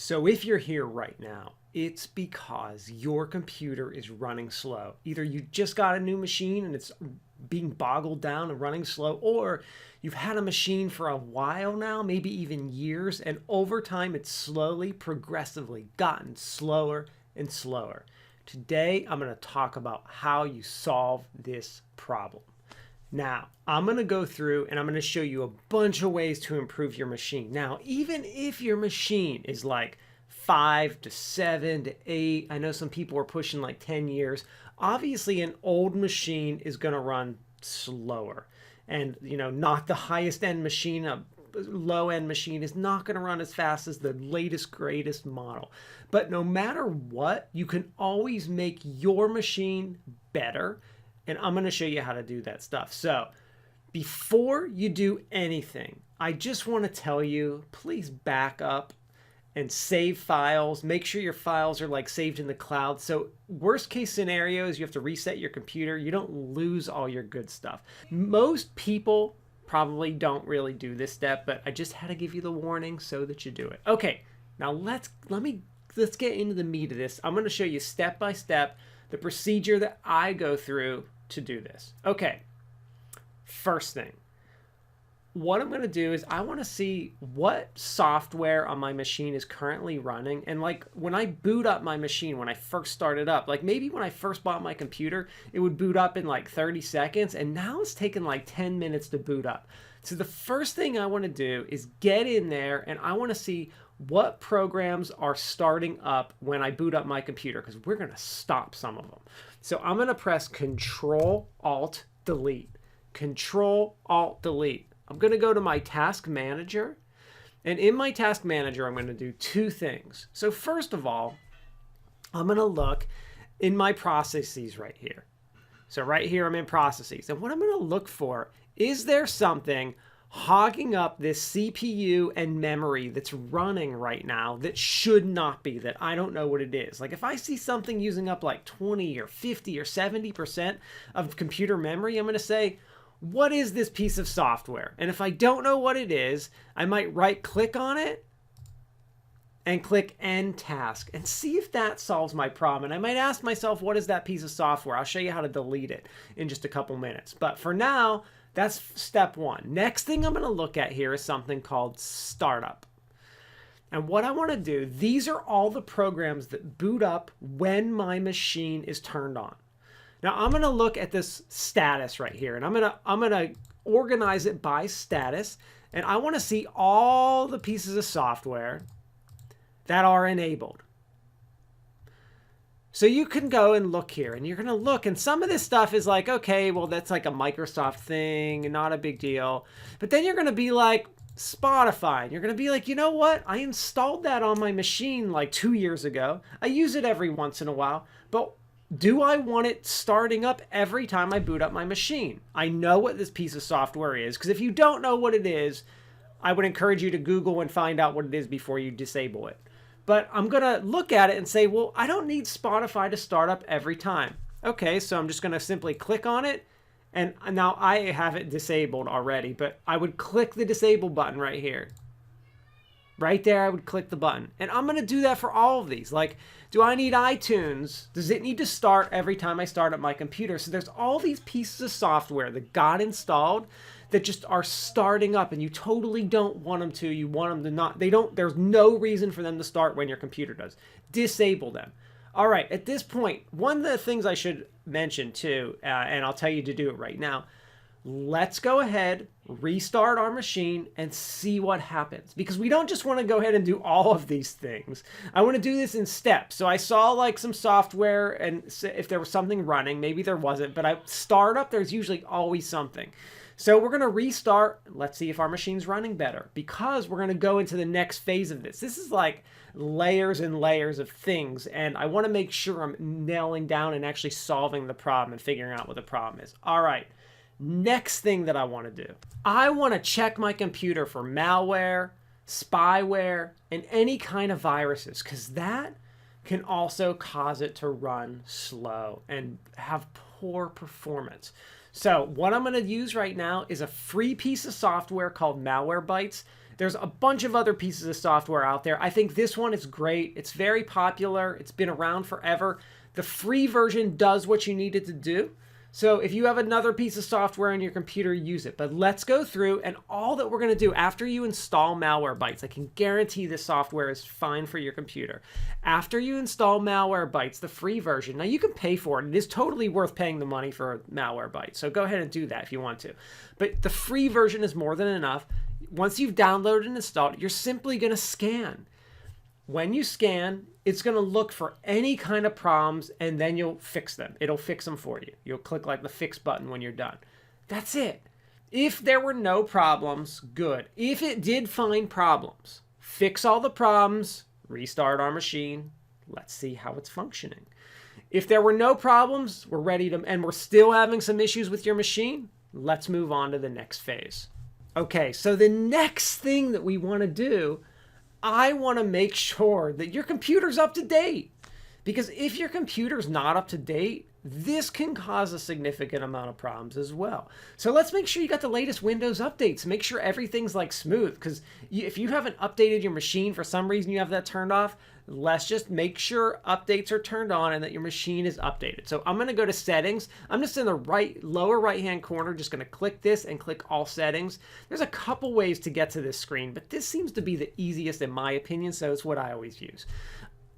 So if you're here right now, it's because your computer is running slow. Either you just got a new machine and it's being boggled down and running slow, or you've had a machine for a while now, maybe even years, and over time it's slowly, progressively gotten slower and slower. Today, I'm going to talk about how you solve this problem. Now, I'm going to go through and I'm going to show you a bunch of ways to improve your machine. Now, even if your machine is like 5 to 7 to 8, I know some people are pushing like 10 years. Obviously, an old machine is going to run slower. And, not the highest end machine, a low end machine is not going to run as fast as the latest, greatest model. But no matter what, you can always make your machine better. And I'm going to show you how to do that stuff. So before you do anything, I just want to tell you, please back up and save files. Make sure your files are like saved in the cloud. So worst case scenario is you have to reset your computer. You don't lose all your good stuff. Most people probably don't really do this step, but I just had to give you the warning so that you do it. Okay, now let's get into the meat of this. I'm going to show you step by step the procedure that I go through to do this. Okay, first thing, what I'm going to do is I want to see what software on my machine is currently running. And like when I boot up my machine, when I first started up, like maybe when I first bought my computer, it would boot up in like 30 seconds. And now it's taking like 10 minutes to boot up. So the first thing I want to do is get in there and I want to see what programs are starting up when I boot up my computer, because we're going to stop some of them. So I'm going to press Control-Alt-Delete. Control-Alt-Delete. I'm going to go to my task manager, and in my task manager, I'm going to do two things. So first of all, I'm going to look in my processes right here. So right here, I'm in processes. And what I'm going to look for, is there something hogging up this CPU and memory that's running right now that should not be, that I don't know what it is. Like if I see something using up like 20 or 50 or 70% of computer memory, I'm going to say, what is this piece of software? And if I don't know what it is, I might right click on it and click End Task and see if that solves my problem. And I might ask myself, what is that piece of software? I'll show you how to delete it in just a couple minutes. But for now, that's step one. Next thing I'm going to look at here is something called Startup. And what I want to do, these are all the programs that boot up when my machine is turned on. Now I'm going to look at this status right here, and I'm going to organize it by status, and I want to see all the pieces of software that are enabled. So you can go and look here, and you're going to look, and some of this stuff is like, okay, well, that's like a Microsoft thing, not a big deal. But then you're going to be like Spotify, and you're going to be like, you know what? I installed that on my machine like 2 years ago. I use it every once in a while, but do I want it starting up every time I boot up my machine? I know what this piece of software is, because if you don't know what it is, I would encourage you to Google and find out what it is before you disable it. But I'm going to look at it and say, well, I don't need Spotify to start up every time. Okay, so I'm just going to simply click on it. And now I have it disabled already, but I would click the disable button right here. Right there, I would click the button. And I'm going to do that for all of these. Like, do I need iTunes? Does it need to start every time I start up my computer? So there's all these pieces of software that got installed that just are starting up, and you totally don't want them to. You want them to not. There's no reason for them to start when your computer does. Disable them. All right, at this point, one of the things I should mention too, and I'll tell you to do it right now, let's go ahead, restart our machine, and see what happens. Because we don't just want to go ahead and do all of these things. I want to do this in steps. So I saw like some software, and if there was something running, maybe there wasn't, but startup, there's usually always something. So we're going to restart. Let's see if our machine's running better, because we're going to go into the next phase of this. This is like layers and layers of things, and I want to make sure I'm nailing down and actually solving the problem and figuring out what the problem is. All right. Next thing that I want to do, I want to check my computer for malware, spyware, and any kind of viruses, because that can also cause it to run slow and have poor performance. So what I'm going to use right now is a free piece of software called Malwarebytes. There's a bunch of other pieces of software out there. I think this one is great. It's very popular. It's been around forever. The free version does what you need it to do. So if you have another piece of software on your computer, use it. But let's go through, and all that we're going to do after you install Malwarebytes, I can guarantee this software is fine for your computer. After you install Malwarebytes, the free version, now you can pay for it. It is totally worth paying the money for Malwarebytes. So go ahead and do that if you want to. But the free version is more than enough. Once you've downloaded and installed it, you're simply going to scan. When you scan, it's going to look for any kind of problems, and then you'll fix them. It'll fix them for you. You'll click like the fix button when you're done. That's it. If there were no problems, good. If it did find problems, fix all the problems, restart our machine. Let's see how it's functioning. If there were no problems, we're ready to, and we're still having some issues with your machine, let's move on to the next phase. Okay, so the next thing that we want to do, I want to make sure that your computer's up to date. Because if your computer's not up to date, this can cause a significant amount of problems as well. So let's make sure you got the latest Windows updates. Make sure everything's like smooth. Because if you haven't updated your machine, for some reason you have that turned off, let's just make sure updates are turned on and that your machine is updated. So I'm going to go to settings. I'm just in the lower right hand corner, just going to click this and click all settings. There's a couple ways to get to this screen, but this seems to be the easiest in my opinion, so it's what I always use.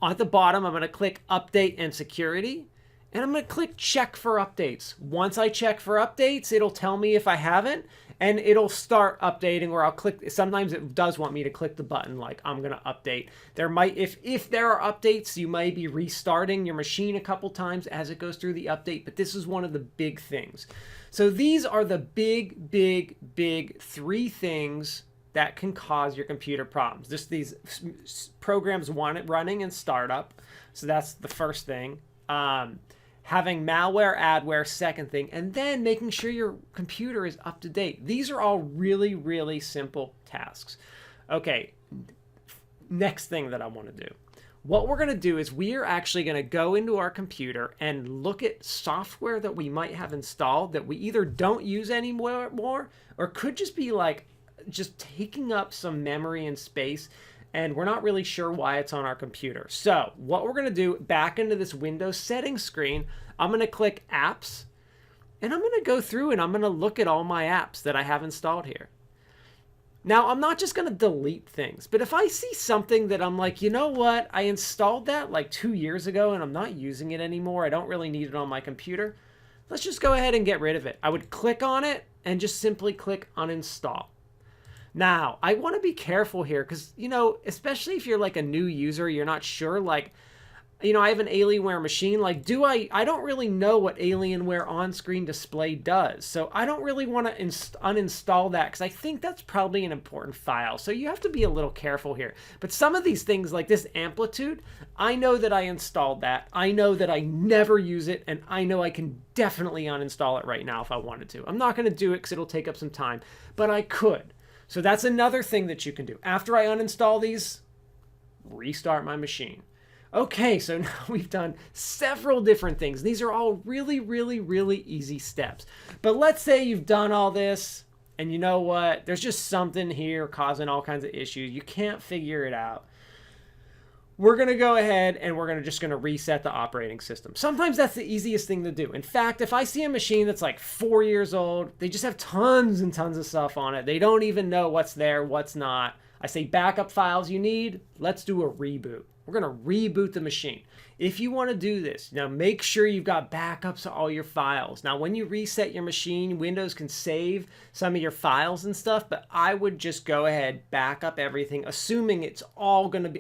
At the bottom, I'm going to click update and security, and I'm going to click check for updates. Once I check for updates, it'll tell me if I haven't, and it'll start updating, or I'll click. Sometimes it does want me to click the button like I'm going to update. There might, if there are updates, you might be restarting your machine a couple times as it goes through the update, but this is one of the big things. So these are the big three things that can cause your computer problems. Just these programs want it running in startup. So that's the first thing. Having malware, adware, second thing, and then making sure your computer is up to date. These are all really simple tasks. Okay, next thing that I want to do. What we're going to do is we are actually going to go into our computer and look at software that we might have installed that we either don't use anymore or could just be like just taking up some memory and space, and we're not really sure why it's on our computer. So what we're going to do, back into this Windows settings screen, I'm going to click apps, and I'm going to go through and I'm going to look at all my apps that I have installed here. Now, I'm not just going to delete things, but if I see something that I'm like, you know what, I installed that like 2 years ago and I'm not using it anymore, I don't really need it on my computer, let's just go ahead and get rid of it. I would click on it and just simply click uninstall. Now, I want to be careful here because, you know, especially if you're like a new user, you're not sure, like, you know, I have an Alienware machine. Like, I don't really know what Alienware on-screen display does. So I don't really want to uninstall that because I think that's probably an important file. So you have to be a little careful here. But some of these things like this amplitude, I know that I installed that. I know that I never use it. And I know I can definitely uninstall it right now if I wanted to. I'm not going to do it because it'll take up some time, but I could. So that's another thing that you can do. After I uninstall these, restart my machine. Okay, so now we've done several different things. These are all really easy steps. But let's say you've done all this, and you know what? There's just something here causing all kinds of issues. You can't figure it out. We're going to go ahead and we're just going to reset the operating system. Sometimes that's the easiest thing to do. In fact, if I see a machine that's like 4 years old, they just have tons and tons of stuff on it. They don't even know what's there, what's not. I say backup files you need. Let's do a reboot. We're going to reboot the machine. If you want to do this, now make sure you've got backups of all your files. Now, when you reset your machine, Windows can save some of your files and stuff, but I would just go ahead, back up everything, assuming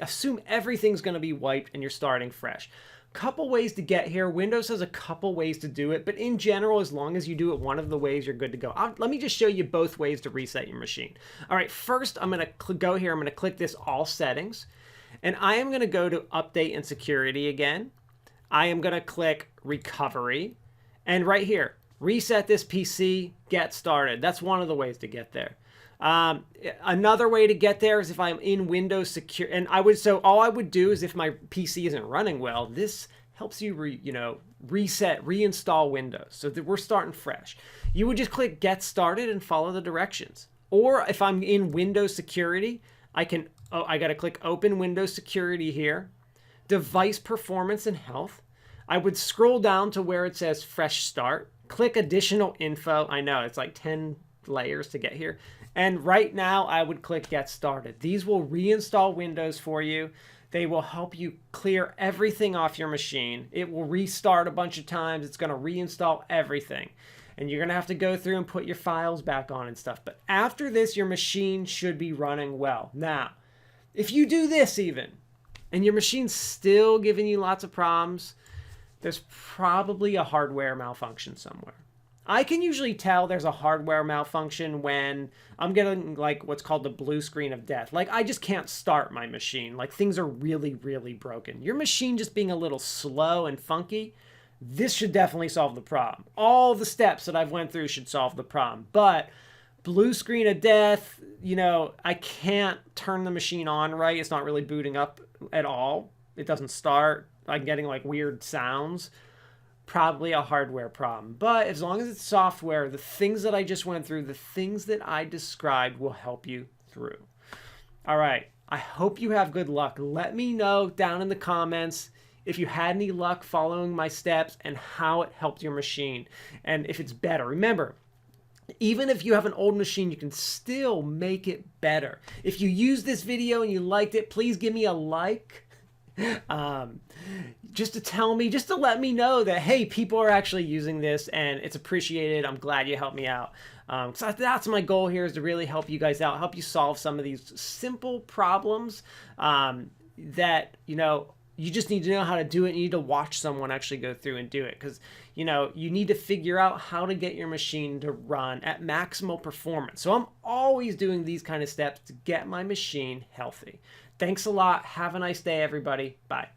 assume everything's going to be wiped and you're starting fresh. Couple ways to get here. Windows has a couple ways to do it, but in general, as long as you do it one of the ways, you're good to go. Let me just show you both ways to reset your machine. All right, first, I'm going to go here. I'm going to click this all settings. And I am going to go to update and security again. I am going to click recovery. And right here, reset this PC, get started. That's one of the ways to get there. Another way to get there is if I'm in Windows Secure. And all I would do is if my PC isn't running well, this helps you reset, reinstall Windows so that we're starting fresh. You would just click get started and follow the directions. Or if I'm in Windows Security, I got to click Open Windows Security here. Device Performance and Health. I would scroll down to where it says Fresh Start. Click Additional Info. I know it's like 10 layers to get here. And right now I would click Get Started. These will reinstall Windows for you. They will help you clear everything off your machine. It will restart a bunch of times. It's going to reinstall everything. And you're going to have to go through and put your files back on and stuff. But after this, your machine should be running well. Now, if you do this even, and your machine's still giving you lots of problems, there's probably a hardware malfunction somewhere. I can usually tell there's a hardware malfunction when I'm getting like what's called the blue screen of death. Like I just can't start my machine. Like things are really, really broken. Your machine just being a little slow and funky, this should definitely solve the problem. All the steps that I've went through should solve the problem. But blue screen of death, you know, I can't turn the machine on right. It's not really booting up at all. It doesn't start. I'm getting like weird sounds. Probably a hardware problem. But as long as it's software, the things that I just went through, the things that I described will help you through. All right. I hope you have good luck. Let me know down in the comments if you had any luck following my steps and how it helped your machine and if it's better. Remember, even if you have an old machine, you can still make it better. If you used this video and you liked it, please give me a like. Just to tell me, just to let me know that, hey, people are actually using this and it's appreciated. I'm glad you helped me out. So that's my goal here, is to really help you guys out, help you solve some of these simple problems that, you know, you just need to know how to do it. You need to watch someone actually go through and do it because, you know, you need to figure out how to get your machine to run at maximal performance. So I'm always doing these kind of steps to get my machine healthy. Thanks a lot. Have a nice day, everybody. Bye.